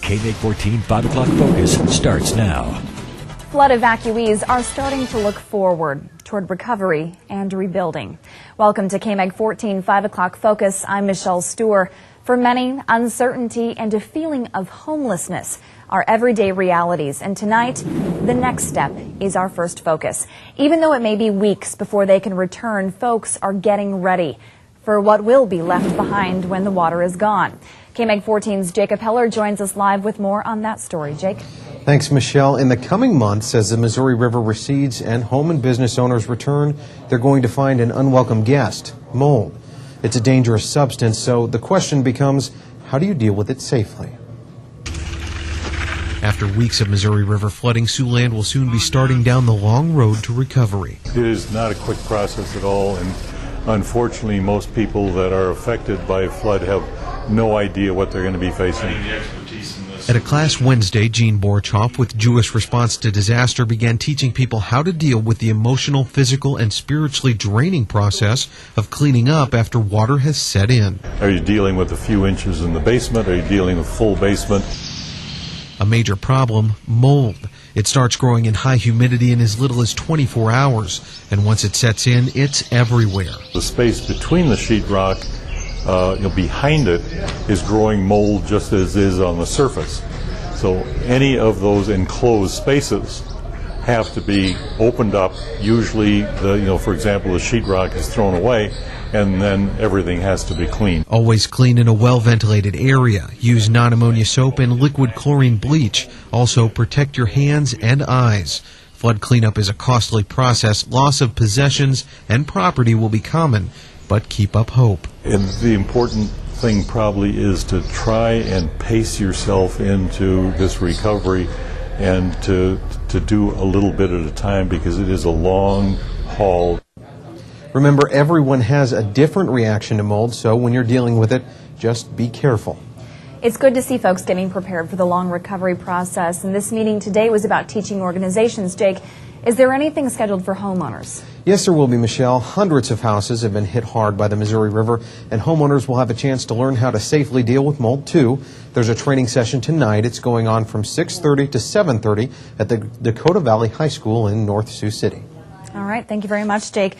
KMEG 14 5 o'clock focus starts now. Flood evacuees are starting to look forward toward recovery and rebuilding. Welcome to KMEG 14 5 o'clock focus. I'm Michelle Stewart. For many, uncertainty and a feeling of homelessness are everyday realities, and tonight, the next step is our first focus. Even though it may be weeks before they can return, folks are getting ready for what will be left behind when the water is gone. KMEG 14's Jacob Heller joins us live with more on that story. Jake? Thanks, Michelle. In the coming months, as the Missouri River recedes and home and business owners return, they're going to find an unwelcome guest, mold. It's a dangerous substance, so the question becomes, how do you deal with it safely? After weeks of Missouri River flooding, Siouxland will soon be starting down the long road to recovery. It is not a quick process at all, and unfortunately most people that are affected by a flood have no idea what they're going to be facing. At a class Wednesday, Gene Borochoff with Jewish Response to Disaster began teaching people how to deal with the emotional, physical, and spiritually draining process of cleaning up after water has set in. Are you dealing with a few inches in the basement? Are you dealing with full basement? A major problem, mold. It starts growing in high humidity in as little as 24 hours, and once it sets in, it's everywhere. The space between the sheetrock behind it is growing mold just as is on the surface. So any of those enclosed spaces have to be opened up. Usually, for example, the sheetrock is thrown away, and then everything has to be cleaned. Always clean in a well-ventilated area. Use non-ammonia soap and liquid chlorine bleach. Also, protect your hands and eyes. Flood cleanup is a costly process. Loss of possessions and property will be common, but keep up hope. And the important thing probably is to try and pace yourself into this recovery and to do a little bit at a time, because it is a long haul. Remember, everyone has a different reaction to mold, so when you're dealing with it, just be careful. It's good to see folks getting prepared for the long recovery process, and this meeting today was about teaching organizations. Jake, is there anything scheduled for homeowners? Yes, there will be, Michelle. Hundreds of houses have been hit hard by the Missouri River, and homeowners will have a chance to learn how to safely deal with mold, too. There's a training session tonight. It's going on from 6:30 to 7:30 at the Dakota Valley High School in North Sioux City. All right. Thank you very much, Jake.